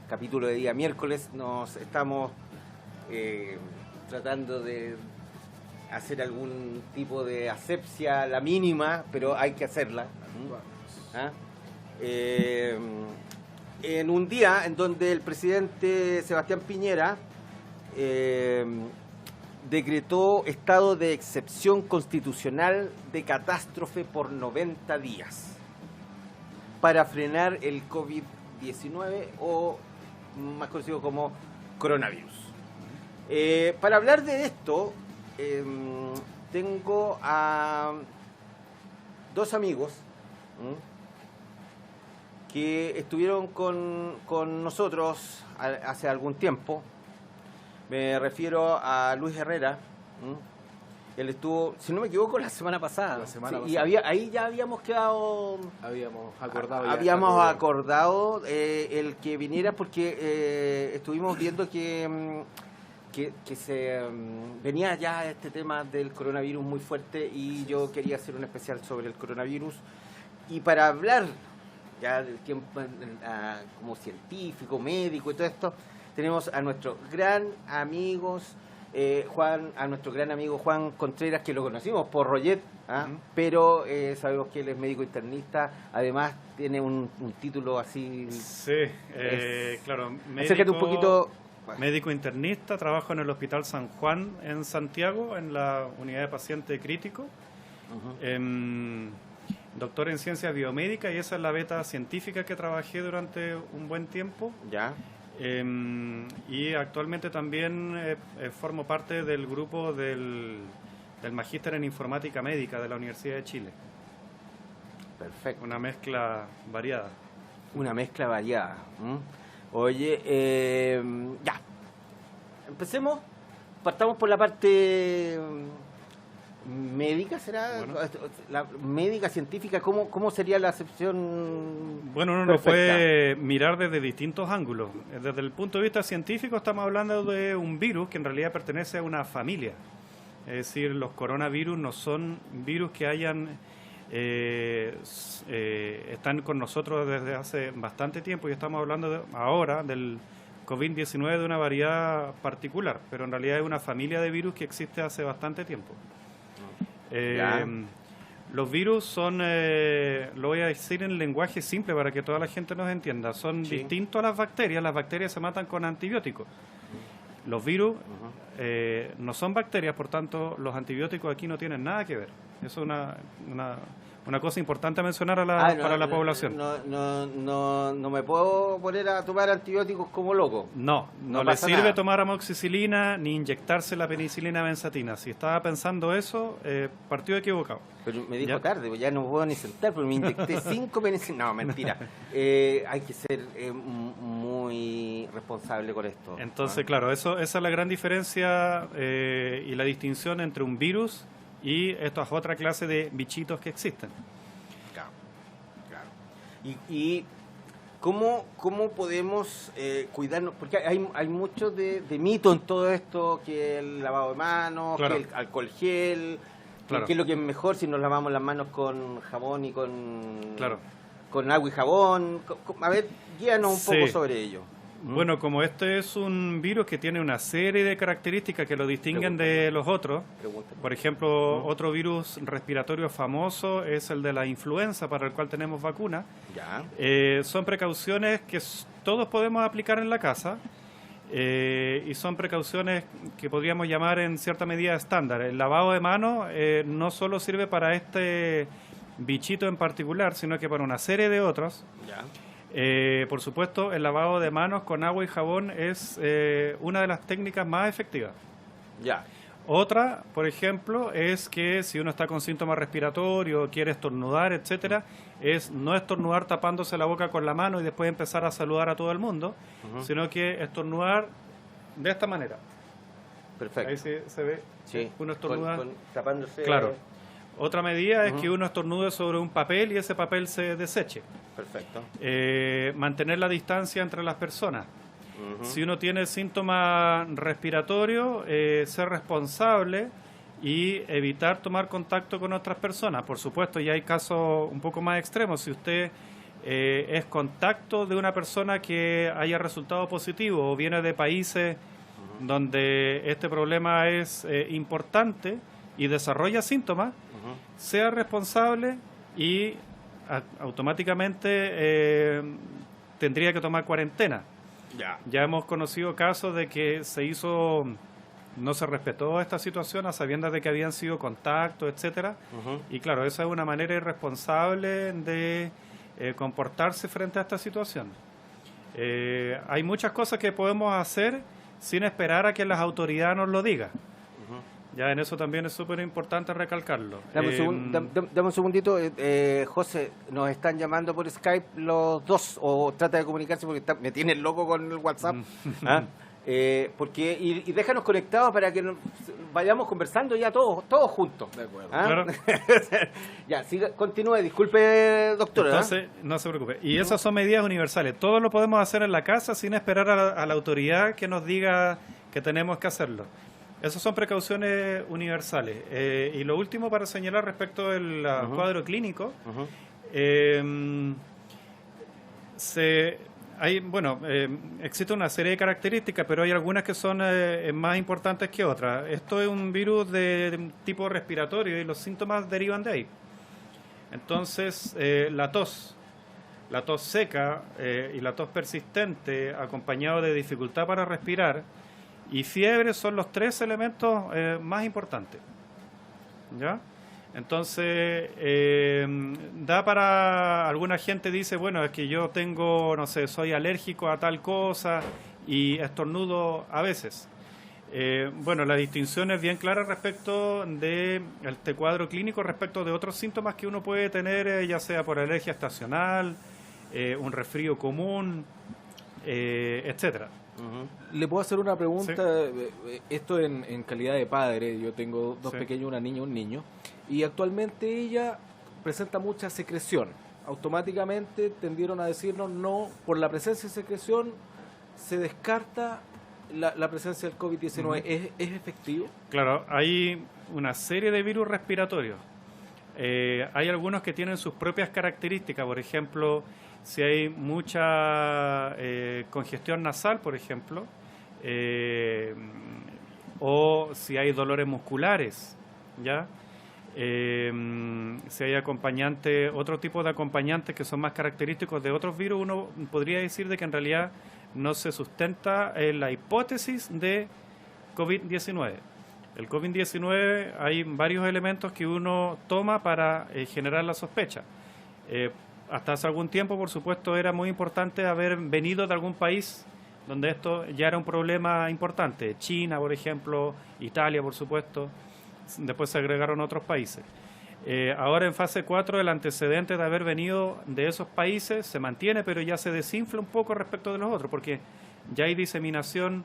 capítulo de día miércoles. Nos estamos tratando de hacer algún tipo de asepsia, la mínima, pero hay que hacerla. ¿Ah? En un día en donde el presidente Sebastián Piñera decretó estado de excepción constitucional de catástrofe por 90 días para frenar el COVID-19 o más conocido como coronavirus. Para hablar de esto, tengo a dos amigos que estuvieron con nosotros hace algún tiempo. Me refiero a Luis Herrera. Él estuvo, si no me equivoco, la semana pasada. Y ahí ya habíamos quedado... Habíamos acordado el que viniera porque estuvimos viendo que se venía ya este tema del coronavirus muy fuerte y yo quería hacer un especial sobre el coronavirus. Y para hablar ya del tiempo como científico, médico y todo esto, tenemos a nuestro gran amigo Juan Contreras, que lo conocimos por Roget, pero sabemos que él es médico internista, además tiene un título así... Sí, claro, acércate un poquito... Médico internista, trabajo en el Hospital San Juan en Santiago, en la unidad de paciente crítico. Doctor en ciencias biomédicas, y esa es la beta científica que trabajé durante un buen tiempo. Ya. Y actualmente también formo parte del grupo del Magíster en Informática Médica de la Universidad de Chile. Perfecto. Una mezcla variada. Una mezcla variada. Oye, ya. Empecemos. Partamos por la parte médica, ¿será? Bueno. La médica, científica, ¿cómo sería la acepción? Bueno, uno lo puede mirar desde distintos ángulos. Desde el punto de vista científico estamos hablando de un virus que en realidad pertenece a una familia. Es decir, los coronavirus no son virus que están con nosotros desde hace bastante tiempo y estamos hablando ahora del COVID-19 de una variedad particular, pero en realidad es una familia de virus que existe hace bastante tiempo. Los virus son, lo voy a decir en lenguaje simple para que toda la gente nos entienda, son distintos a las bacterias se matan con antibióticos. Los virus no son bacterias, por tanto los antibióticos aquí no tienen nada que ver. Eso es una cosa importante a mencionar para la población. No me puedo poner a tomar antibióticos como loco. No le sirve tomar amoxicilina ni inyectarse la penicilina benzatina. Si estaba pensando eso, partió equivocado. Pero me dijo tarde, ya no puedo ni sentar, pero me inyecté 5 penicilinas. No, mentira. Hay que ser muy responsable con esto. Entonces, claro, esa es la gran diferencia y la distinción entre un virus y esta es otra clase de bichitos que existen. Claro. ¿Y cómo podemos cuidarnos? Porque hay mucho de mito en todo esto, que el lavado de manos, que el alcohol gel, que es lo que es mejor si nos lavamos las manos con jabón y con agua y jabón. A ver, guíanos un poco sobre ello. Bueno, como este es un virus que tiene una serie de características que lo distinguen de los otros, por ejemplo, otro virus respiratorio famoso es el de la influenza, para el cual tenemos vacuna. Son precauciones que todos podemos aplicar en la casa y son precauciones que podríamos llamar en cierta medida estándar. El lavado de manos no solo sirve para este bichito en particular, sino que para una serie de otros. Por supuesto, el lavado de manos con agua y jabón es una de las técnicas más efectivas. Otra, por ejemplo, es que si uno está con síntomas respiratorios, quiere estornudar, etcétera, es no estornudar tapándose la boca con la mano y después empezar a saludar a todo el mundo, sino que estornudar de esta manera. Perfecto. Ahí se ve. Uno estornuda tapándose. Claro. Otra medida es que uno estornude sobre un papel y ese papel se deseche. Perfecto. Mantener la distancia entre las personas. Si uno tiene síntomas respiratorios, ser responsable y evitar tomar contacto con otras personas. Por supuesto, ya hay casos un poco más extremos. Si usted es contacto de una persona que haya resultado positivo o viene de países donde este problema es importante y desarrolla síntomas, sea responsable y automáticamente tendría que tomar cuarentena. Ya hemos conocido casos de que no se respetó esta situación a sabiendas de que habían sido contactos, etcétera. Y claro, esa es una manera irresponsable de comportarse frente a esta situación. Hay muchas cosas que podemos hacer sin esperar a que las autoridades nos lo digan. Ya en eso también es súper importante recalcarlo. Dame un segundito, José, nos están llamando por Skype los dos, o trata de comunicarse porque me tienen loco con el WhatsApp. ¿Ah? Y déjanos conectados para que vayamos conversando ya todos juntos. De acuerdo. ¿Ah? Claro. Ya, continúe, disculpe, doctora. Entonces, no se preocupe. Y esas son medidas universales. Todo lo podemos hacer en la casa sin esperar a la autoridad que nos diga que tenemos que hacerlo. Esas son precauciones universales. Y lo último para señalar respecto del cuadro clínico, existe una serie de características, pero hay algunas que son más importantes que otras. Esto es un virus de tipo respiratorio y los síntomas derivan de ahí. Entonces, la tos seca y la tos persistente, acompañado de dificultad para respirar, y fiebre son los tres elementos más importantes. ¿Ya? Entonces, da para... Alguna gente dice, bueno, es que yo tengo, no sé, soy alérgico a tal cosa y estornudo a veces. Bueno, la distinción es bien clara respecto de este cuadro clínico, respecto de otros síntomas que uno puede tener, ya sea por alergia estacional, un resfrío común, etcétera. ¿Le puedo hacer una pregunta? Sí. Esto en calidad de padre. Yo tengo dos pequeños, una niña y un niño. Y actualmente ella presenta mucha secreción. Automáticamente tendieron a decirnos no, por la presencia de secreción se descarta la presencia del COVID-19. ¿Es efectivo? Claro, hay una serie de virus respiratorios. Hay algunos que tienen sus propias características. Por ejemplo, si hay mucha congestión nasal, por ejemplo, o si hay dolores musculares, ¿ya? Si hay otro tipo de acompañantes que son más característicos de otros virus, uno podría decir de que en realidad no se sustenta la hipótesis de COVID-19. El COVID-19 hay varios elementos que uno toma para generar la sospecha. Hasta hace algún tiempo, por supuesto, era muy importante haber venido de algún país donde esto ya era un problema importante. China, por ejemplo, Italia, por supuesto. Después se agregaron otros países. Ahora en fase 4 el antecedente de haber venido de esos países se mantiene, pero ya se desinfla un poco respecto de los otros, porque ya hay diseminación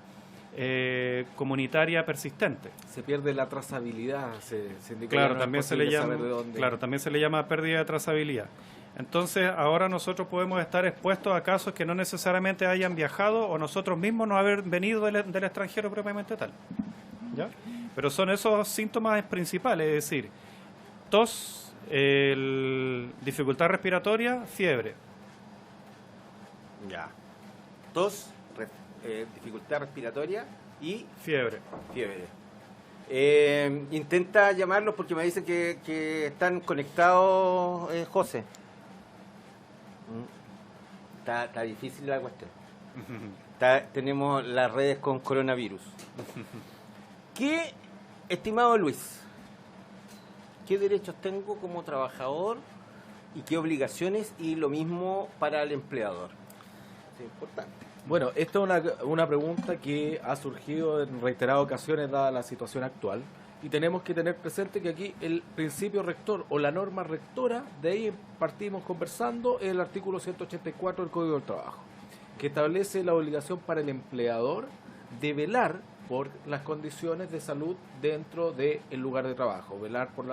comunitaria persistente. Se pierde la trazabilidad. Claro, también se le llama pérdida de trazabilidad. Entonces, ahora nosotros podemos estar expuestos a casos que no necesariamente hayan viajado o nosotros mismos no haber venido del extranjero propiamente tal. ¿Ya? Pero son esos síntomas principales, es decir, tos, dificultad respiratoria, fiebre. Ya. Tos, dificultad respiratoria y fiebre. Intenta llamarlos porque me dicen que están conectados, José. Está difícil la cuestión. Tenemos las redes con coronavirus. ¿Qué, estimado Luis, qué derechos tengo como trabajador y qué obligaciones, y lo mismo para el empleador? Es importante. Bueno, esta es una pregunta que ha surgido en reiteradas ocasiones dada la situación actual, y tenemos que tener presente que aquí el principio rector o la norma rectora, de ahí partimos conversando, es el artículo 184 del Código del Trabajo, que establece la obligación para el empleador de velar por las condiciones de salud dentro del lugar de trabajo, velar por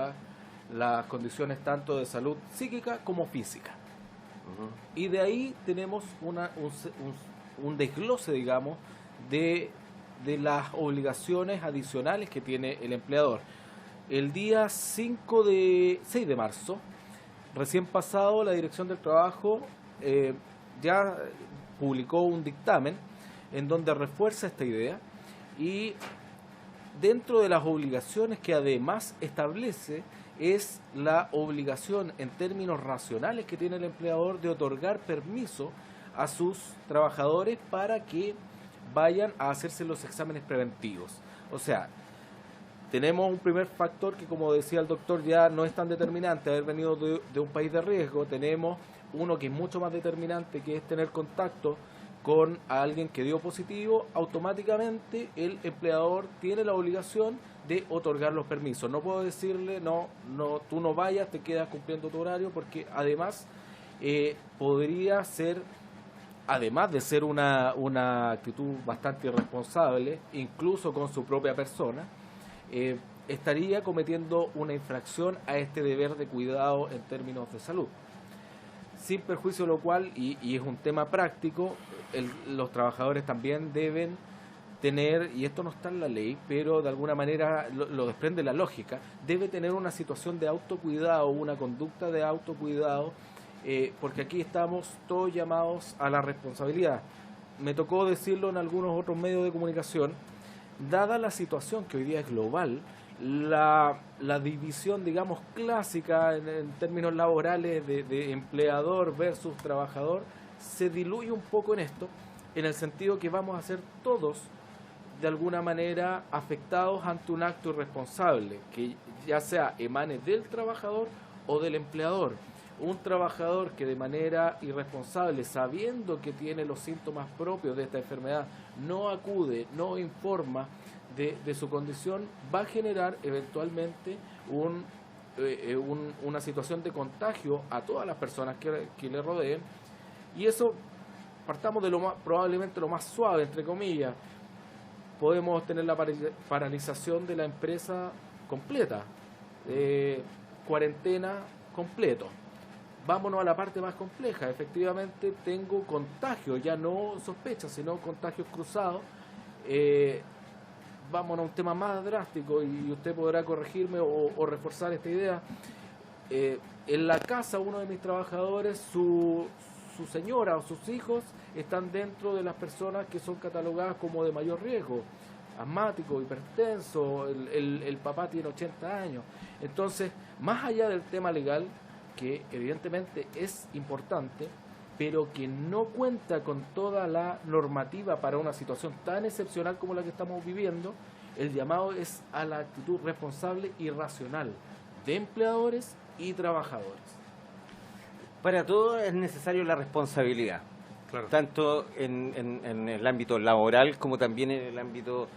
las condiciones tanto de salud psíquica como física. Y de ahí tenemos un desglose, digamos, de las obligaciones adicionales que tiene el empleador. El día 6 de marzo, recién pasado, la Dirección del Trabajo ya publicó un dictamen en donde refuerza esta idea y dentro de las obligaciones que además establece es la obligación en términos racionales que tiene el empleador de otorgar permiso a sus trabajadores para que vayan a hacerse los exámenes preventivos. O sea, tenemos un primer factor que, como decía el doctor, ya no es tan determinante, haber venido de un país de riesgo. Tenemos uno que es mucho más determinante, que es tener contacto con alguien que dio positivo. Automáticamente el empleador tiene la obligación de otorgar los permisos. No puedo decirle, no, tú no vayas, te quedas cumpliendo tu horario, porque además podría ser, además de ser una actitud bastante irresponsable, incluso con su propia persona, estaría cometiendo una infracción a este deber de cuidado en términos de salud. Sin perjuicio de lo cual, y es un tema práctico, los trabajadores también deben tener, y esto no está en la ley, pero de alguna manera lo desprende la lógica, debe tener una situación de autocuidado, una conducta de autocuidado, porque aquí estamos todos llamados a la responsabilidad. Me tocó decirlo en algunos otros medios de comunicación, dada la situación que hoy día es global, la división, digamos, clásica en términos laborales de empleador versus trabajador se diluye un poco en esto, en el sentido que vamos a ser todos de alguna manera afectados ante un acto irresponsable, que ya sea emane del trabajador o del empleador. Un trabajador que de manera irresponsable, sabiendo que tiene los síntomas propios de esta enfermedad, no acude, no informa de su condición, va a generar eventualmente una situación de contagio a todas las personas que le rodeen, y eso, partamos de probablemente lo más suave, entre comillas, podemos tener la paralización de la empresa completa, cuarentena completo. Vámonos a la parte más compleja. Efectivamente tengo contagio, ya no sospecha, sino contagios cruzados. Vámonos a un tema más drástico y usted podrá corregirme o reforzar esta idea. En la casa, uno de mis trabajadores, su señora o sus hijos están dentro de las personas que son catalogadas como de mayor riesgo, asmático, hipertenso, el papá tiene 80 años. Entonces, más allá del tema legal, que evidentemente es importante, pero que no cuenta con toda la normativa para una situación tan excepcional como la que estamos viviendo, el llamado es a la actitud responsable y racional de empleadores y trabajadores. Para todo es necesario la responsabilidad, claro, tanto en el ámbito laboral como también en el ámbito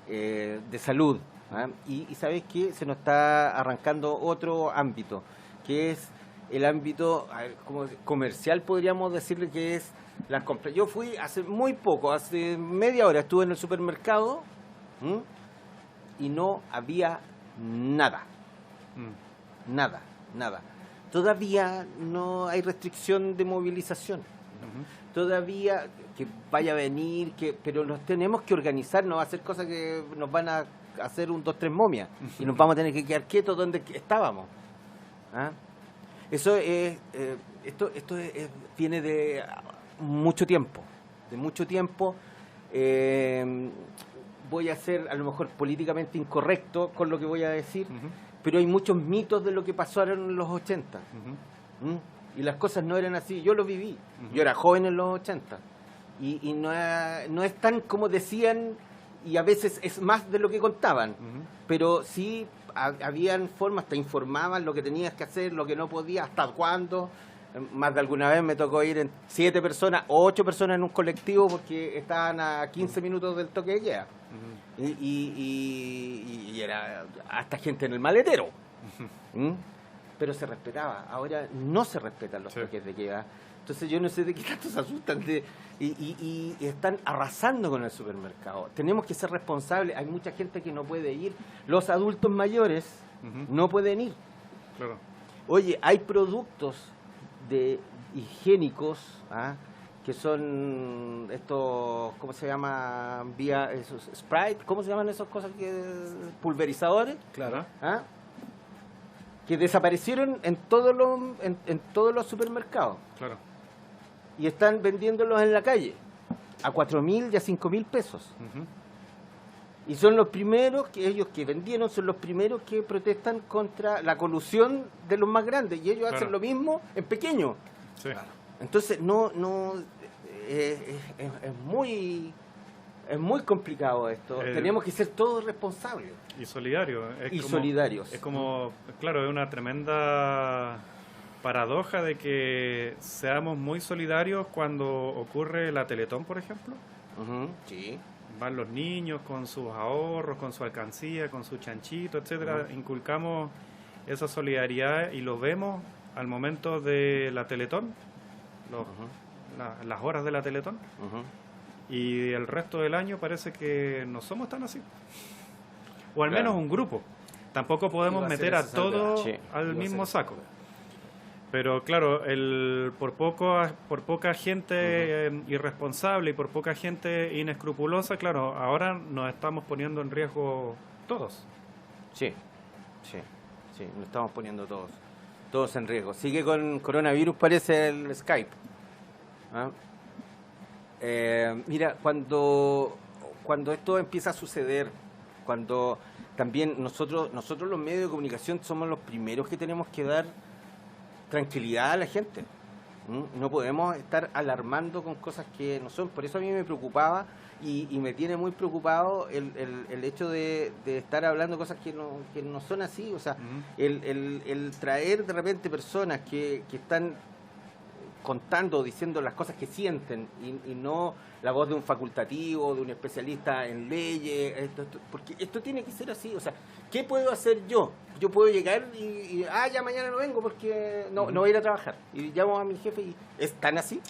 de salud. ¿Ah? Y ¿sabes qué? Se nos está arrancando otro ámbito, que es el ámbito como comercial, podríamos decirle, que es las compras. Yo fui hace muy poco, hace media hora, estuve en el supermercado y no había nada. Nada. Todavía no hay restricción de movilización. Todavía que vaya a venir, pero nos tenemos que organizar, no va a hacer cosas que nos van a hacer un 2, 3 momias y nos vamos a tener que quedar quietos donde estábamos. ¿Ah? Eso es, viene de mucho tiempo, voy a ser a lo mejor políticamente incorrecto con lo que voy a decir, pero hay muchos mitos de lo que pasaron en los 80. Y las cosas no eran así, yo lo viví, yo era joven en los 80, y no es tan como decían, y a veces es más de lo que contaban, pero sí habían formas, te informaban lo que tenías que hacer, lo que no podías, hasta cuándo. Más de alguna vez me tocó ir en 7 personas o 8 personas en un colectivo porque estaban a 15 minutos del toque de queda. Y era hasta gente en el maletero. Pero se respetaba. Ahora no se respetan los toques de queda. Entonces yo no sé de qué tanto se asustan y están arrasando con el supermercado. Tenemos que ser responsables. Hay mucha gente que no puede ir. Los adultos mayores no pueden ir. Claro. Oye, hay productos higiénicos, que son estos, ¿cómo se llama? Esos Sprite, ¿cómo se llaman esas cosas? Pulverizadores. Claro. Que desaparecieron en todos los supermercados. Claro. y están vendiéndolos en la calle a 4.000 y a 5.000 pesos. Y son los primeros que ellos que vendieron, son los primeros que protestan contra la colusión de los más grandes, y ellos hacen lo mismo en pequeño. Sí. Entonces es muy complicado esto. Tenemos que ser todos responsables y solidarios. Solidarios. Es como, claro, es una tremenda paradoja de que seamos muy solidarios cuando ocurre la Teletón, por ejemplo. Sí. Van los niños con sus ahorros, con su alcancía, con su chanchito, etcétera. Inculcamos esa solidaridad y lo vemos al momento de la Teletón, las horas de la Teletón. Y el resto del año parece que no somos tan así. O al menos un grupo. Tampoco podemos meter a todos al mismo saco. Pero claro, por poca gente irresponsable y por poca gente inescrupulosa, claro, ahora nos estamos poniendo en riesgo todos. Sí, nos estamos poniendo todos en riesgo. Sigue con coronavirus, parece el Skype. Mira, cuando esto empieza a suceder, cuando también nosotros los medios de comunicación somos los primeros que tenemos que dar tranquilidad a la gente. No podemos estar alarmando con cosas que no son. Por eso a mí me preocupaba y me tiene muy preocupado el hecho de estar hablando cosas que no son así. O sea, el traer de repente personas que están contando, diciendo las cosas que sienten y no la voz de un facultativo, de un especialista en leyes, porque esto tiene que ser así. O sea, ¿qué puedo hacer yo? Yo puedo llegar y ya mañana no vengo porque no voy a ir a trabajar. Y llamo a mi jefe y ¿es tan así?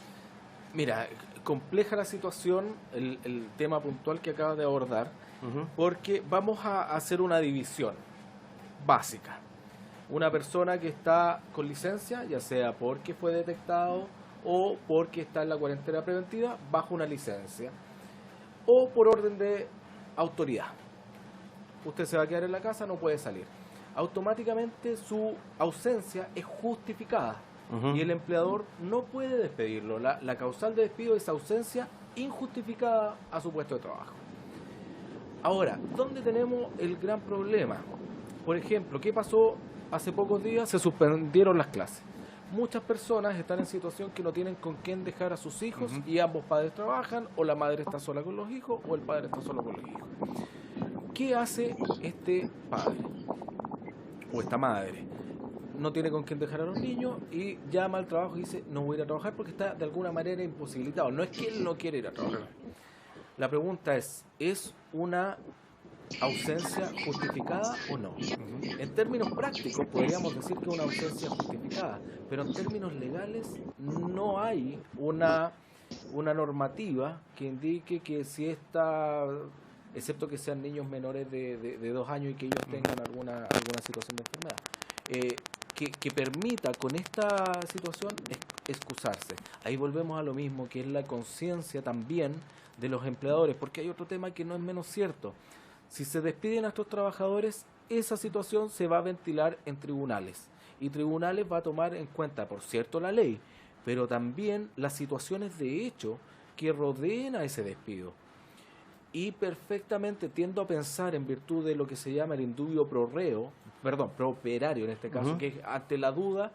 Mira, compleja la situación, el tema puntual que acabas de abordar, porque vamos a hacer una división básica. Una persona que está con licencia, ya sea porque fue detectado o porque está en la cuarentena preventiva, bajo una licencia o por orden de autoridad. Usted se va a quedar en la casa, no puede salir. Automáticamente su ausencia es justificada y el empleador no puede despedirlo. La causal de despido es ausencia injustificada a su puesto de trabajo. Ahora, ¿dónde tenemos el gran problema? Por ejemplo, ¿qué pasó? Hace pocos días se suspendieron las clases. Muchas personas están en situación que no tienen con quién dejar a sus hijos y ambos padres trabajan, o la madre está sola con los hijos o el padre está solo con los hijos. ¿Qué hace este padre o esta madre? No tiene con quién dejar a los niños y llama al trabajo y dice no voy a ir a trabajar porque está de alguna manera imposibilitado. No es que él no quiere ir a trabajar. La pregunta ¿es una ausencia justificada o no? En términos prácticos podríamos decir que es una ausencia justificada, pero en términos legales no hay una normativa que indique que si esta, excepto que sean niños menores de 2 años y que ellos tengan alguna situación de enfermedad, que permita con esta situación excusarse. Ahí volvemos a lo mismo, que es la conciencia también de los empleadores, porque hay otro tema que no es menos cierto. Si se despiden a nuestros trabajadores, esa situación se va a ventilar en tribunales. Y tribunales va a tomar en cuenta, por cierto, la ley, pero también las situaciones de hecho que rodeen a ese despido. Y perfectamente tiendo a pensar, en virtud de lo que se llama el indubio pro operario en este caso, que ante la duda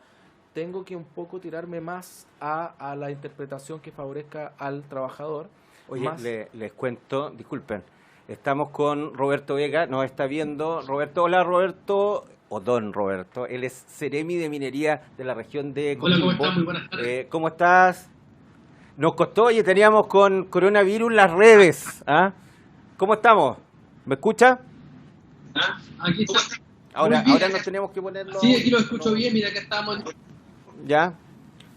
tengo que un poco tirarme más a la interpretación que favorezca al trabajador. Oye, les cuento, disculpen. Estamos con Roberto Vega, nos está viendo. Roberto, hola Roberto, o don Roberto, él es Seremi de Minería de la región de Coquimbo. Hola, ¿cómo estás? Muy buenas tardes. ¿Cómo estás? Nos costó, oye, teníamos con coronavirus las redes. ¿Cómo estamos? ¿Me escucha? Aquí está. Ahora nos tenemos que ponerlo. Sí, aquí lo escucho bien, mira, acá estamos. Ya,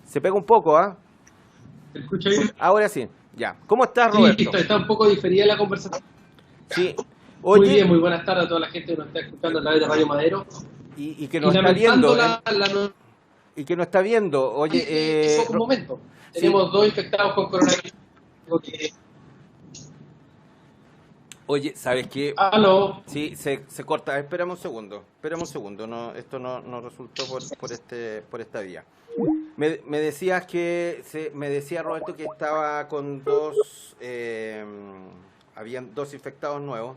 se pega un poco, ¿Se escucha bien? Ahora sí, ya. ¿Cómo estás, Roberto? Sí, está un poco diferida la conversación. Sí. Oye, muy bien, muy buenas tardes a toda la gente que nos está escuchando a través de Radio Madero. Y que nos está viendo. Y que nos está viendo. Oye, un momento. Tenemos 2 infectados con coronavirus. Oye, ¿sabes qué? ¿Aló? Sí, se corta. Espérame un segundo. No, esto no resultó por esta vía. Me decías que, me decía Roberto que estaba con dos, habían dos infectados nuevos.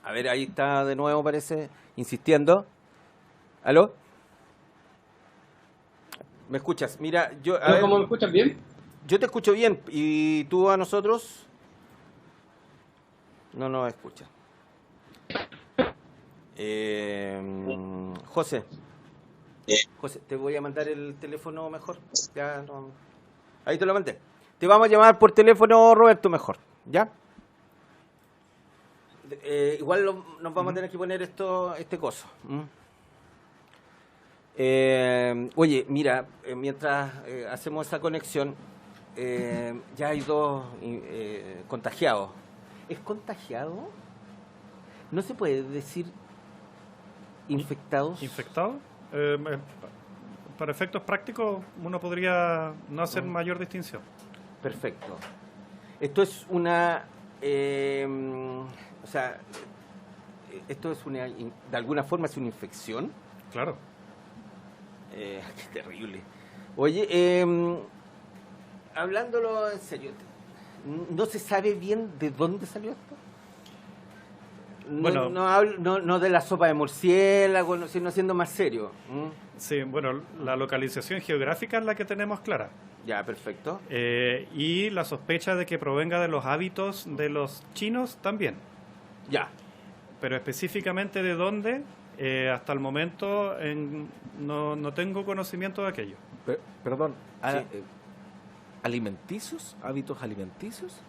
A ver, ahí está de nuevo, parece, insistiendo. ¿Aló? ¿Me escuchas? Mira, ¿Cómo me escuchas bien? Yo te escucho bien. ¿Y tú a nosotros? No nos escucha. José, te voy a mandar el teléfono mejor. Ya no. Ahí te lo mandé. Te vamos a llamar por teléfono, Roberto, mejor. ¿Ya? Igual nos vamos a tener que poner este coso. Oye, mira, mientras hacemos esa conexión, ya hay dos contagiados. ¿Es contagiado? ¿No se puede decir infectados? ¿Infectados? Para efectos prácticos, uno podría no hacer mayor distinción. Perfecto. Esto es una... o sea, esto es una... De alguna forma es una infección. Claro. Qué terrible. Oye, hablándolo en serio, ¿no se sabe bien de dónde salió esto? Bueno, no de la sopa de murciélago, sino siendo más serio. Sí, bueno, la localización geográfica es la que tenemos clara. Ya, perfecto. Y la sospecha de que provenga de los hábitos de los chinos también. Ya. Pero específicamente de dónde, hasta el momento no tengo conocimiento de aquello. Perdón, Sí. ¿alimenticios? ¿Hábitos alimenticios?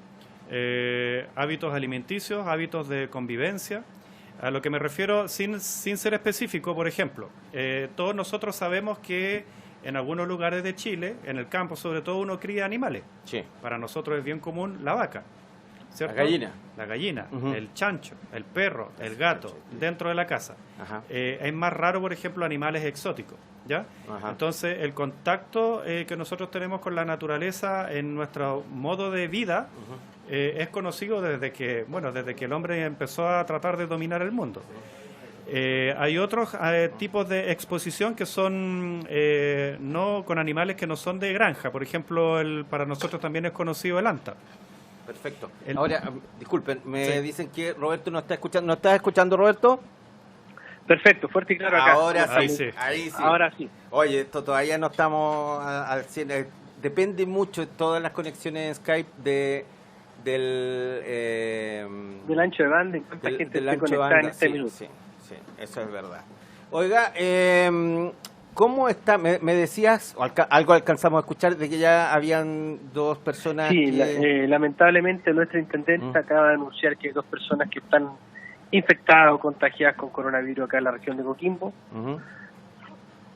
Hábitos alimenticios, hábitos de convivencia. A lo que me refiero, sin ser específico, por ejemplo, todos nosotros sabemos que en algunos lugares de Chile, en el campo sobre todo, uno cría animales. Sí. Para nosotros es bien común la vaca, ¿cierto? La gallina. La gallina, Ujú. el chancho, el perro, el gato, dentro de la casa. Ajá. Es más raro, por ejemplo, animales exóticos, ¿ya? Ajá. Entonces, el contacto que nosotros tenemos con la naturaleza en nuestro modo de vida es conocido desde que el hombre empezó a tratar de dominar el mundo. Hay otros tipos de exposición que son no con animales que no son de granja. Por ejemplo, para nosotros también es conocido el anta. Perfecto. Ahora, disculpen, me Sí. dicen que Roberto no está escuchando. ¿No estás escuchando, Roberto? Perfecto, fuerte y claro acá. Ahora Ahí sí, sí. ahí sí. Ahora sí. Oye, esto todavía no estamos al 100. Depende mucho de todas las conexiones en Skype Del ancho de banda, en cuánta gente del esté ancho de conectada banda. en este Sí, minuto. sí, eso es verdad. Oiga, ¿cómo está? Me decías, o algo alcanzamos a escuchar, de que ya habían dos personas Sí, que... lamentablemente nuestra intendente acaba de anunciar que hay 2 personas que están infectadas o contagiadas con coronavirus acá en la región de Coquimbo. Ujú.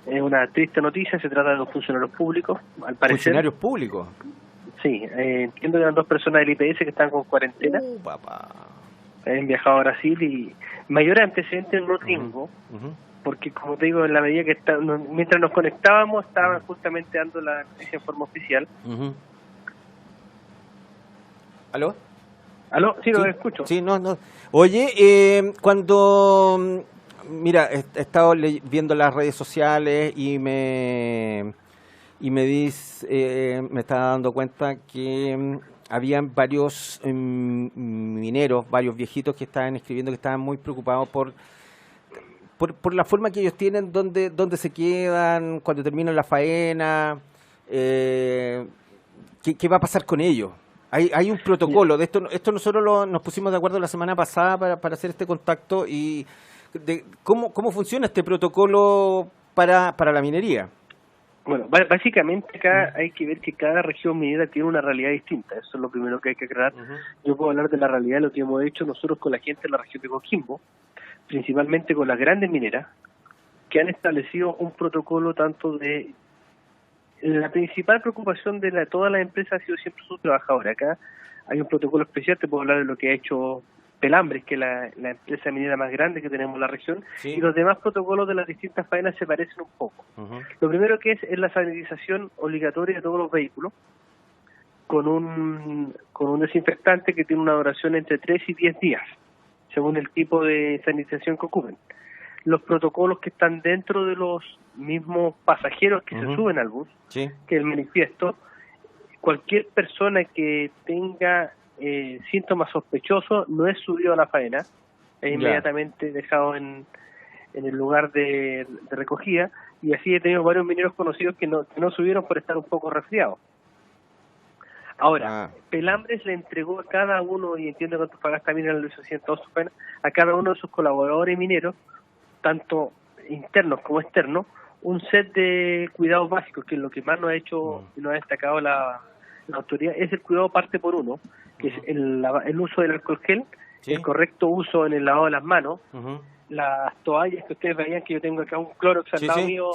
Es una triste noticia, se trata de 2 funcionarios públicos, al parecer. Funcionarios públicos. Sí, entiendo que eran 2 personas del IPS que están con cuarentena, Papá. han viajado a Brasil y mayores antecedentes no tengo. Ujú. Porque como te digo, en la medida que mientras nos conectábamos estaban justamente dando la noticia en forma oficial. Ujú. ¿Aló? ¿Aló? Sí, lo Sí, escucho. Sí, no. Oye, cuando... Mira, he estado viendo las redes sociales y me estaba dando cuenta que habían varios mineros, varios viejitos que estaban escribiendo que estaban muy preocupados por la forma que ellos tienen, dónde se quedan, cuando terminan la faena, ¿qué va a pasar con ellos? Hay un protocolo, de esto nosotros nos pusimos de acuerdo la semana pasada para hacer este contacto y de cómo funciona este protocolo para la minería. Bueno, básicamente acá hay que ver que cada región minera tiene una realidad distinta, eso es lo primero que hay que aclarar. Yo puedo hablar de la realidad de lo que hemos hecho nosotros con la gente de la región de Coquimbo, principalmente con las grandes mineras, que han establecido un protocolo tanto de... La principal preocupación de todas las empresas ha sido siempre sus trabajadores. Acá hay un protocolo especial, te puedo hablar de lo que ha hecho Pelambres, que es la empresa minera más grande que tenemos en la región, Sí. y los demás protocolos de las distintas faenas se parecen un poco. Lo primero que es la sanitización obligatoria de todos los vehículos, con un desinfectante que tiene una duración entre 3 y 10 días, según el tipo de sanitización que ocupen. los protocolos que están dentro de los mismos pasajeros que se suben al bus, Sí. que el manifiesto, cualquier persona que tenga síntomas sospechosos no es subido a la faena, es inmediatamente dejado en el lugar de recogida, y así he tenido varios mineros conocidos que no subieron por estar un poco resfriados. Ahora, Pelambres le entregó a cada uno, y entiendo que Antofagasta Mineral lo hizo así en toda su faena, a cada uno de sus colaboradores mineros, tanto internos como externos, un set de cuidados básicos, que es lo que más nos ha hecho y nos ha destacado la autoridad, es el cuidado parte por uno, que es el uso del alcohol gel, el correcto uso en el lavado de las manos, las toallas que ustedes veían que yo tengo acá, un Clorox al lado mío,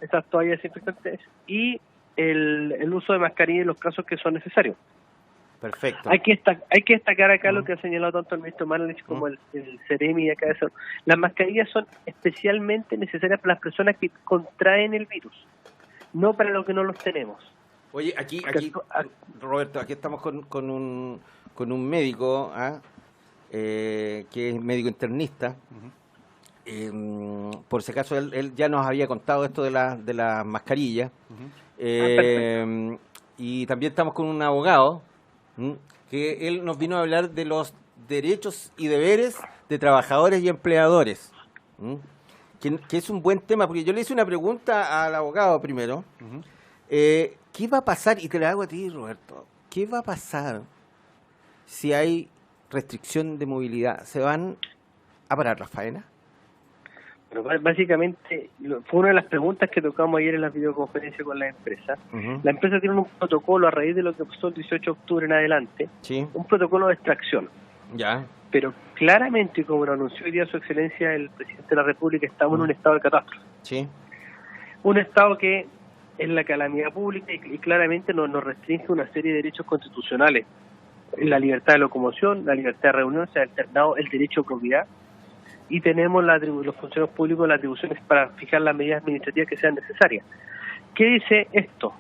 esas toallas desinfectantes, y el uso de mascarilla en los casos que son necesarios. Perfecto. Hay que destacar acá lo que ha señalado tanto el ministro Manelich como el Ceremi de acá de Salud. Las mascarillas son especialmente necesarias para las personas que contraen el virus, no para los que no los tenemos. Oye, aquí Roberto, aquí estamos con un médico, que es médico internista. Por si acaso él ya nos había contado esto de las mascarillas. Y también estamos con un abogado, que él nos vino a hablar de los derechos y deberes de trabajadores y empleadores, que es un buen tema, porque yo le hice una pregunta al abogado primero. ¿Qué va a pasar? Y te la hago a ti, Roberto. ¿Qué va a pasar si hay restricción de movilidad? ¿Se van a parar las faenas? Pero básicamente, fue una de las preguntas que tocamos ayer en la videoconferencia con la empresa. La empresa tiene un protocolo a raíz de lo que pasó el 18 de octubre en adelante, un protocolo de extracción. Pero claramente, como lo anunció hoy día su excelencia el presidente de la República, estamos en un estado de catástrofe. Un estado que es la calamidad pública y claramente nos restringe una serie de derechos constitucionales. La libertad de locomoción, la libertad de reunión, se ha alternado el derecho a propiedad, y tenemos los funcionarios públicos las atribuciones para fijar las medidas administrativas que sean necesarias. ¿Qué dice esto?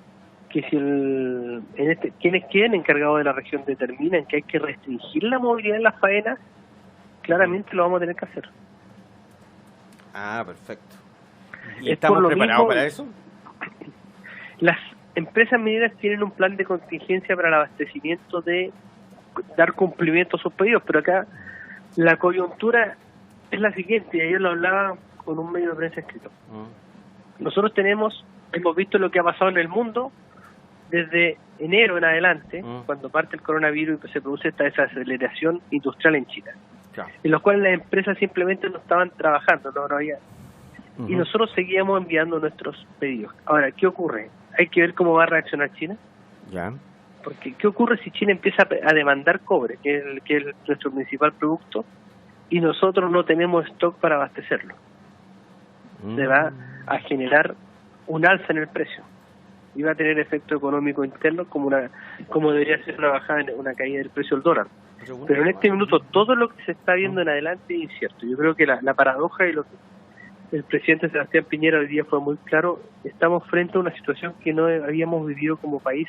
Que si quienes queden encargados de la región determinan que hay que restringir la movilidad en las faenas, claramente lo vamos a tener que hacer. Perfecto. ¿Y estamos preparados para eso? Las empresas mineras tienen un plan de contingencia para el abastecimiento de dar cumplimiento a sus pedidos, pero acá la coyuntura es la siguiente, y ayer lo hablaba con un medio de prensa escrito. Nosotros hemos visto lo que ha pasado en el mundo desde enero en adelante, cuando parte el coronavirus y se produce esta desaceleración industrial en China, en los cuales las empresas simplemente no estaban trabajando, no había. Y nosotros seguíamos enviando nuestros pedidos. Ahora, ¿qué ocurre? Hay que ver cómo va a reaccionar China. Porque, ¿qué ocurre si China empieza a demandar cobre, que es nuestro principal producto, y nosotros no tenemos stock para abastecerlo? Se va a generar un alza en el precio y va a tener efecto económico interno como debería ser una bajada, una caída del precio del dólar. Pero en este minuto todo lo que se está viendo en adelante es incierto. Yo creo que la paradoja y lo que el presidente Sebastián Piñera hoy día fue muy claro, estamos frente a una situación que no habíamos vivido como país,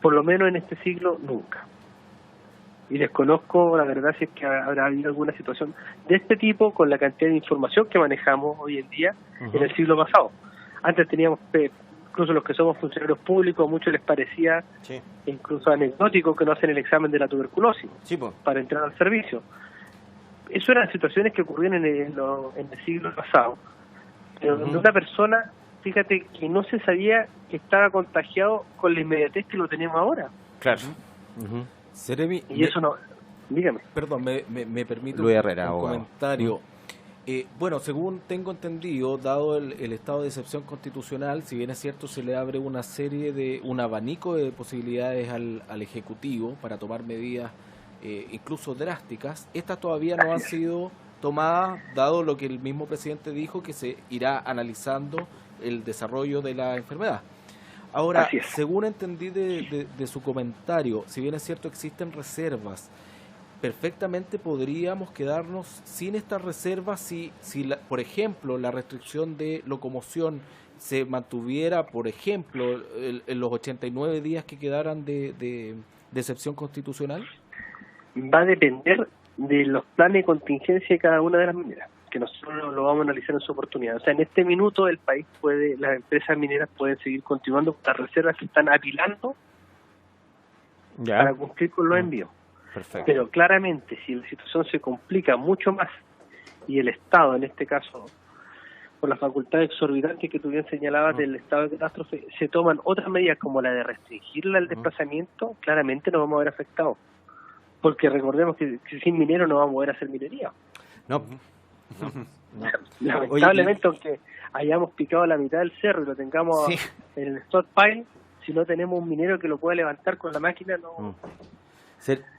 por lo menos en este siglo, nunca. Y desconozco, la verdad, si es que habrá habido alguna situación de este tipo con la cantidad de información que manejamos hoy en día en el siglo pasado. Antes teníamos, incluso los que somos funcionarios públicos, a muchos les parecía incluso anecdótico que no hacen el examen de la tuberculosis para entrar al servicio. Eso eran situaciones que ocurrían en el siglo pasado, pero donde una persona, fíjate, que no se sabía que estaba contagiado con la inmediatez que lo tenemos ahora. Ceremi, y eso no, dígame. Perdón, me permite Luis Herrera, un comentario. Bueno, según tengo entendido, dado el estado de excepción constitucional, si bien es cierto, se le abre un abanico de posibilidades al Ejecutivo para tomar medidas incluso drásticas. Estas todavía no han sido tomadas, dado lo que el mismo presidente dijo, que se irá analizando el desarrollo de la enfermedad. Ahora, según entendí de su comentario, si bien es cierto existen reservas, perfectamente podríamos quedarnos sin estas reservas si por ejemplo, la restricción de locomoción se mantuviera, por ejemplo, en los 89 días que quedaran de excepción constitucional. Va a depender de los planes de contingencia de cada una de las mineras. que nosotros lo vamos a analizar en su oportunidad. O sea, en este minuto el país las empresas mineras pueden seguir continuando con las reservas que están apilando para cumplir con los envíos. Perfecto. Pero claramente, si la situación se complica mucho más y el Estado, en este caso, por las facultades exorbitantes que tú bien señalabas del estado de catástrofe, se toman otras medidas como la de restringirla al desplazamiento, claramente nos vamos a ver afectados. Porque recordemos que sin minero no vamos a poder hacer minería. No. Lamentablemente, aunque hayamos picado la mitad del cerro y lo tengamos en el stockpile, si no tenemos un minero que lo pueda levantar con la máquina, no.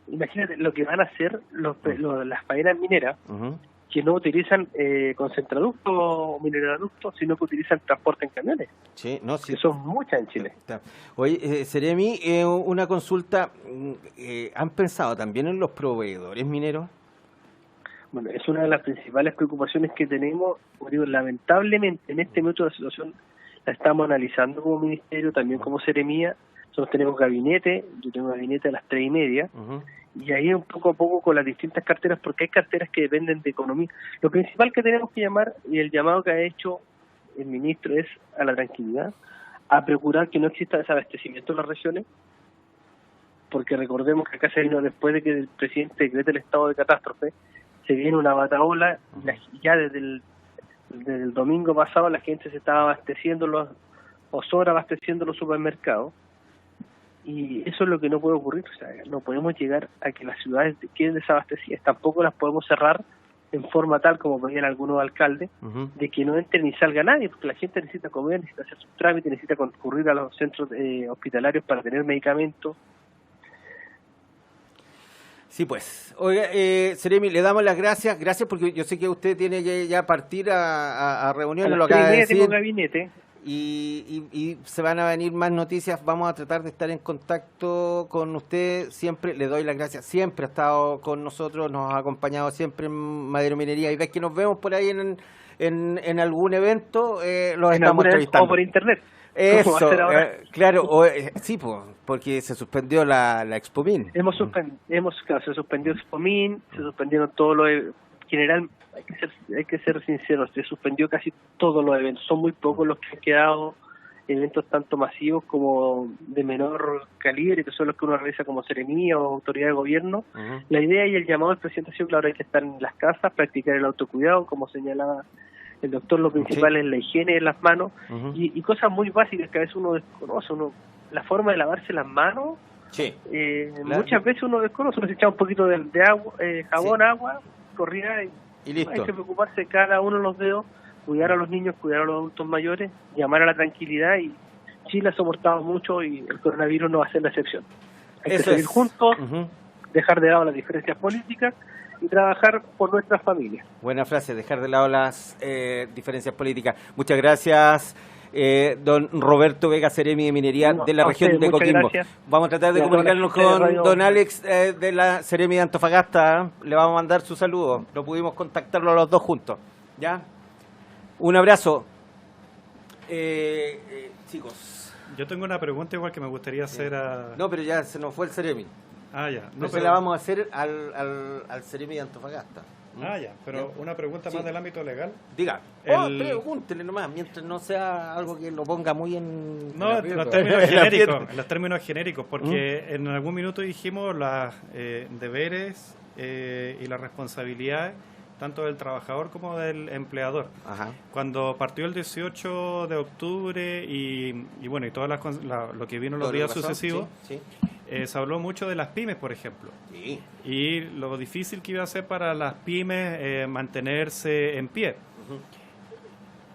Imagínate lo que van a hacer las faenas mineras, que no utilizan concentraductos o mineraloductos, sino que utilizan transporte en camiones. Sí, que son muchas en Chile. Oye, Seremi, una consulta. ¿Han pensado también en los proveedores mineros? Bueno, es una de las principales preocupaciones que tenemos. Digo, lamentablemente, en este momento de la situación la estamos analizando como ministerio, también como Seremía. Nosotros tenemos gabinete, yo tengo gabinete a las 3:30, y ahí un poco a poco con las distintas carteras, porque hay carteras que dependen de economía. Lo principal que tenemos que llamar, y el llamado que ha hecho el ministro, es a la tranquilidad, a procurar que no exista desabastecimiento en las regiones, porque recordemos que acá se vino después de que el presidente decrete el estado de catástrofe, se viene una bataola, y ya desde el domingo pasado la gente se estaba abasteciendo o sobreabasteciendo los supermercados, y eso es lo que no puede ocurrir. O sea, no podemos llegar a que las ciudades queden desabastecidas, tampoco las podemos cerrar en forma tal como pedían algunos alcaldes, de que no entre ni salga nadie, porque la gente necesita comer, necesita hacer sus trámites, necesita concurrir a los centros hospitalarios para tener medicamentos. Sí, pues. Oiga, Seremi, le damos las gracias porque yo sé que usted tiene que ya partir a reuniones, lo acaba de decir. Tengo gabinete. Y se van a venir más noticias. Vamos a tratar de estar en contacto con usted siempre. Le doy las gracias. Siempre ha estado con nosotros, nos ha acompañado siempre en Madero Minería. Y ves que nos vemos por ahí en algún evento, los estamos entrevistando. O por internet. Eso, claro, sí, porque se suspendió la Expomin. Se suspendió Expomin, se suspendieron todos los general, hay que ser sinceros, se suspendió casi todos los eventos, son muy pocos los que han quedado, eventos tanto masivos como de menor calibre, que son los que uno realiza como Seremía o autoridad de gobierno. La idea y el llamado del presidente ha sido, claro, hay que estar en las casas, practicar el autocuidado, como señalaba el doctor, lo principal es la higiene de las manos, y cosas muy básicas que a veces uno desconoce, la forma de lavarse las manos, muchas veces uno desconoce, uno se echa un poquito de agua, jabón, agua, corría, y listo. Hay que preocuparse cada uno de los dedos, cuidar a los niños, cuidar a los adultos mayores, llamar a la tranquilidad, y Chile ha soportado mucho y el coronavirus no va a ser la excepción. Hay que seguir juntos, dejar de lado las diferencias políticas y trabajar por nuestras familias. Buena frase, dejar de lado las diferencias políticas. Muchas gracias, don Roberto Vega, Seremi de Minería de la región de Coquimbo. Gracias. Vamos a tratar de comunicarnos con don Alex de la Seremi de Antofagasta. Le vamos a mandar su saludo. No pudimos contactarlo a los dos juntos. ¿Ya? Un abrazo. Chicos. Yo tengo una pregunta igual que me gustaría hacer a... No, pero ya se nos fue el Seremi. Ya. No, se la vamos a hacer al Seremi de Antofagasta. Ya, pero una pregunta más del ámbito legal. Diga, pregúntele nomás, mientras no sea algo que lo ponga muy en... No, en los términos genéricos, porque en algún minuto dijimos los deberes y las responsabilidades tanto del trabajador como del empleador. Cuando partió el 18 de octubre y bueno, y todas lo que vino los días sucesivos, se habló mucho de las pymes, por ejemplo, y lo difícil que iba a ser para las pymes mantenerse en pie.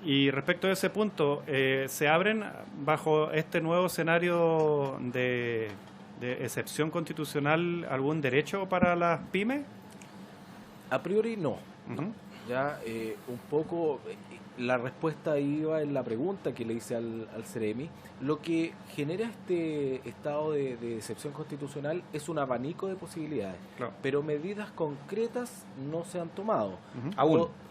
Y respecto a ese punto, ¿se abren bajo este nuevo escenario de excepción constitucional algún derecho para las pymes? A priori no. Ya un poco la respuesta iba en la pregunta que le hice al Seremi. Lo que genera este estado de excepción constitucional es un abanico de posibilidades, pero medidas concretas no se han tomado.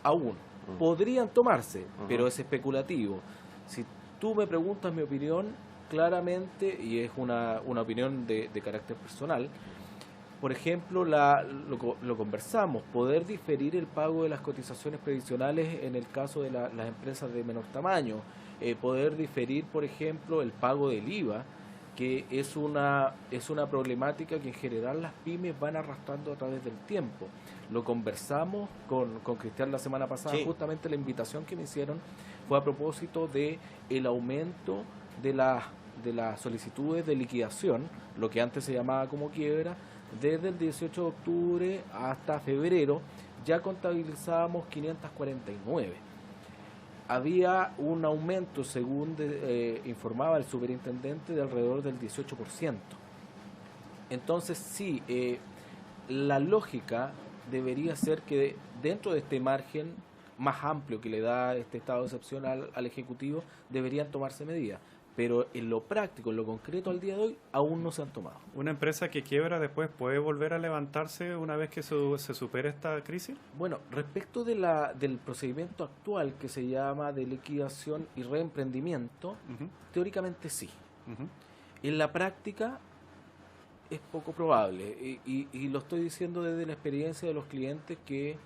Aún. Podrían tomarse, pero es especulativo. Si tú me preguntas mi opinión, claramente, y es una opinión de carácter personal, por ejemplo, lo conversamos, poder diferir el pago de las cotizaciones previsionales en el caso de las empresas de menor tamaño, poder diferir, por ejemplo, el pago del IVA, que es una problemática que en general las pymes van arrastrando a través del tiempo. Lo conversamos con Cristian la semana pasada, sí. Justamente la invitación que me hicieron fue a propósito de el aumento de las solicitudes de liquidación, lo que antes se llamaba como quiebra. Desde el 18 de octubre hasta febrero ya contabilizábamos 549. Había un aumento, según informaba el superintendente, de alrededor del 18%. Entonces, sí, la lógica debería ser que dentro de este margen más amplio que le da este estado de excepción al Ejecutivo, deberían tomarse medidas. Pero en lo práctico, en lo concreto al día de hoy, aún no se han tomado. ¿Una empresa que quiebra después puede volver a levantarse una vez que se supere esta crisis? Bueno, respecto del procedimiento actual que se llama de liquidación y reemprendimiento, teóricamente sí. En la práctica es poco probable y lo estoy diciendo desde la experiencia de los clientes que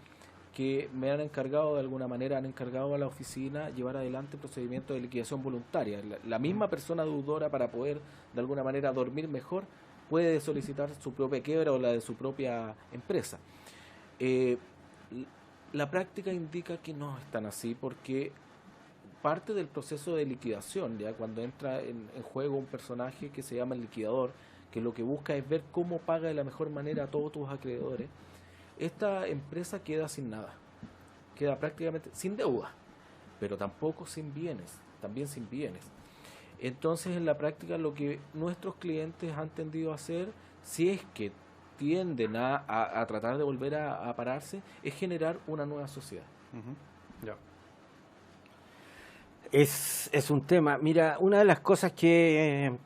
me han encargado, de alguna manera, han encargado a la oficina llevar adelante procedimientos de liquidación voluntaria. La misma persona deudora, para poder, de alguna manera, dormir mejor, puede solicitar su propia quiebra o la de su propia empresa. La práctica indica que no es tan así, porque parte del proceso de liquidación, ya cuando entra en juego un personaje que se llama el liquidador, que lo que busca es ver cómo paga de la mejor manera a todos tus acreedores, esta empresa queda sin nada, queda prácticamente sin deuda, pero tampoco sin bienes, también sin bienes. Entonces, en la práctica, lo que nuestros clientes han tendido a hacer, si es que tienden a tratar de volver a pararse, es generar una nueva sociedad. Ya. Es un tema. Mira, una de las cosas que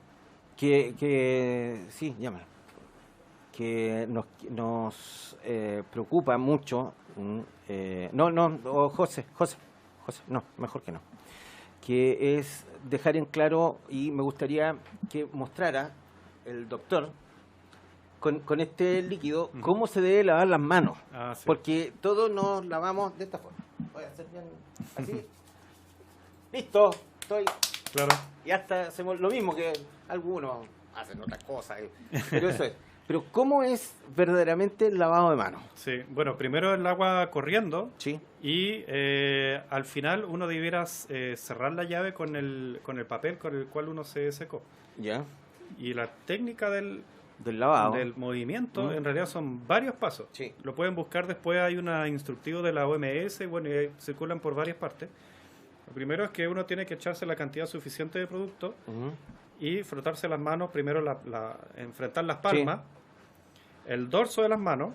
sí, llámalo, que nos preocupa mucho, José, no, mejor que no, que es dejar en claro, y me gustaría que mostrara el doctor con este líquido cómo se debe lavar las manos, Sí. porque todos nos lavamos de esta forma. Voy a hacer bien así. Listo, estoy. Claro. Y hasta hacemos lo mismo que algunos hacen otras cosas, pero eso es. Pero ¿cómo es verdaderamente el lavado de manos? Sí, bueno, primero el agua corriendo. Sí. Y al final uno debiera cerrar la llave con el papel con el cual uno se secó. Ya. Y la técnica del lavado, del movimiento, en realidad son varios pasos. Sí. Lo pueden buscar después, hay una instructivo de la OMS, bueno, y circulan por varias partes. Lo primero es que uno tiene que echarse la cantidad suficiente de producto y frotarse las manos, primero enfrentar las palmas, el dorso de las manos,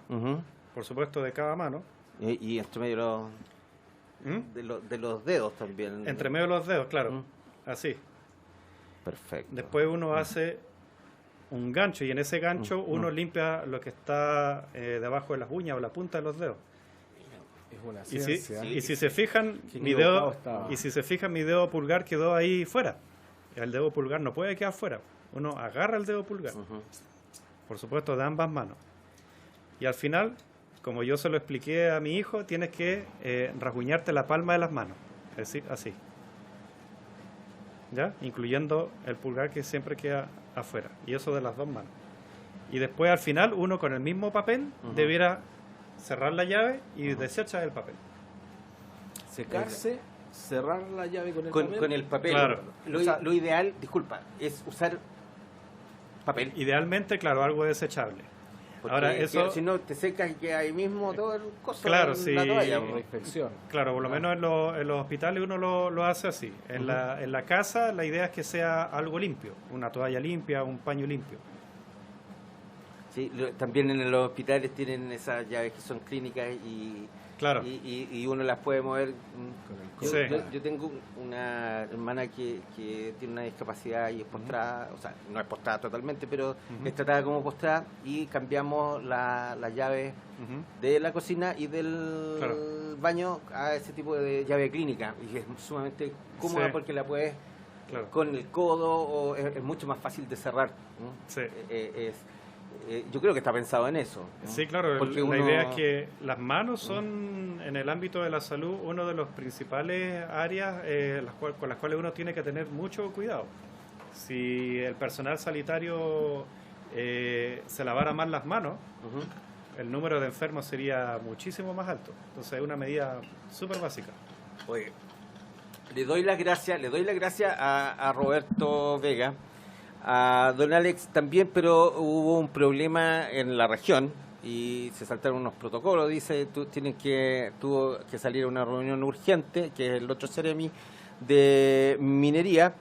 por supuesto de cada mano. Y entre medio de los dedos también. Entre medio de los dedos, claro, así. Perfecto. Después uno hace un gancho y en ese gancho uno limpia lo que está debajo de las uñas o la punta de los dedos. Es una ciencia. Y si se fijan, mi dedo pulgar quedó ahí fuera. El dedo pulgar no puede quedar fuera. Uno agarra el dedo pulgar, por supuesto de ambas manos. Y al final, como yo se lo expliqué a mi hijo, tienes que rasguñarte la palma de las manos. Es decir, así. ¿Ya? Incluyendo el pulgar que siempre queda afuera. Y eso de las dos manos. Y después al final, uno con el mismo papel debiera cerrar la llave y desechar el papel. Secarse, cerrar la llave con el papel. Claro. Lo ideal, disculpa, es usar papel. Idealmente, claro, algo desechable. Porque ahora eso, si no te secas y queda ahí mismo todo el coso. Claro, en sí. la toalla. Claro, por lo menos en los hospitales uno lo hace así. En la casa la idea es que sea algo limpio, una toalla limpia, un paño limpio. Sí, también en los hospitales tienen esas llaves que son clínicas y uno las puede mover. Yo tengo una hermana que tiene una discapacidad y es postrada, o sea, no es postrada totalmente, pero es tratada como postrada, y cambiamos las llaves de la cocina y del baño a ese tipo de llave clínica, y es sumamente cómoda porque la puedes con el codo, o es mucho más fácil de cerrar, ¿no? yo creo que está pensado en eso, ¿no? Sí, claro, Porque la idea es que las manos son, en el ámbito de la salud, uno de los principales áreas con las cuales uno tiene que tener mucho cuidado. Si el personal sanitario se lavara más las manos, el número de enfermos sería muchísimo más alto. Entonces es una medida súper básica. Oye, le doy las gracias a Roberto Vega, a don Alex también, pero hubo un problema en la región y se saltaron unos protocolos. Dice, tuvo que salir a una reunión urgente, que es el otro Ceremi de minería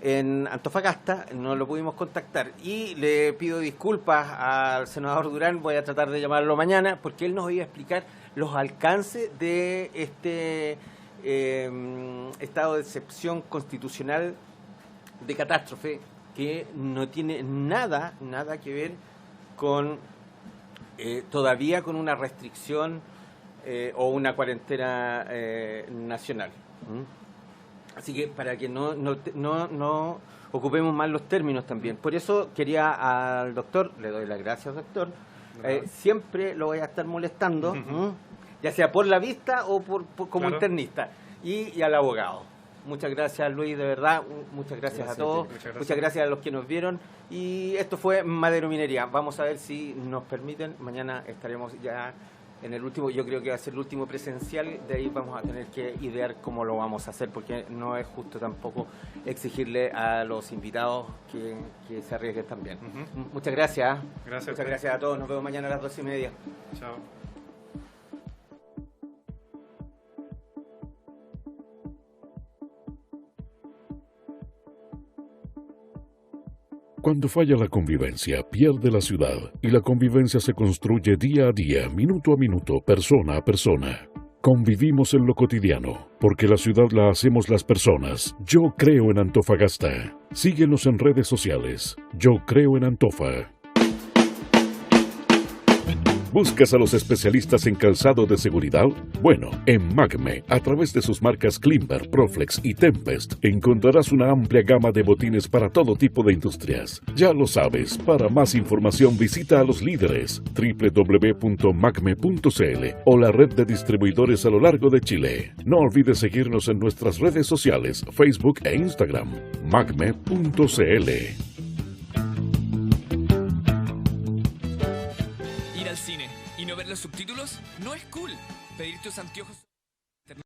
en Antofagasta, no lo pudimos contactar y le pido disculpas al senador Durán. Voy a tratar de llamarlo mañana porque él nos iba a explicar los alcances de este estado de excepción constitucional de catástrofe, que no tiene nada que ver con todavía con una restricción o una cuarentena nacional. Así que para que no ocupemos más los términos también. Por eso quería al doctor, le doy las gracias, doctor. Siempre lo voy a estar molestando, ya sea por la vista o como internista. Y al abogado. Muchas gracias, Luis, de verdad. Muchas gracias a todos. Muchas gracias a los que nos vieron. Y esto fue Madero Minería. Vamos a ver si nos permiten. Mañana estaremos ya en el último, yo creo que va a ser el último presencial. De ahí vamos a tener que idear cómo lo vamos a hacer, porque no es justo tampoco exigirle a los invitados que se arriesguen también. Muchas gracias. Muchas gracias a todos. Nos vemos mañana a las 12:30. Chao. Cuando falla la convivencia, pierde la ciudad, y la convivencia se construye día a día, minuto a minuto, persona a persona. Convivimos en lo cotidiano, porque la ciudad la hacemos las personas. Yo creo en Antofagasta. Síguenos en redes sociales. Yo creo en Antofa. ¿Buscas a los especialistas en calzado de seguridad? Bueno, en Magme, a través de sus marcas Klimber, Proflex y Tempest, encontrarás una amplia gama de botines para todo tipo de industrias. Ya lo sabes, para más información visita a los líderes www.magme.cl o la red de distribuidores a lo largo de Chile. No olvides seguirnos en nuestras redes sociales, Facebook e Instagram, magme.cl. ¿Ir al cine y no ver los subtítulos? No es cool. Pedir tus anteojos...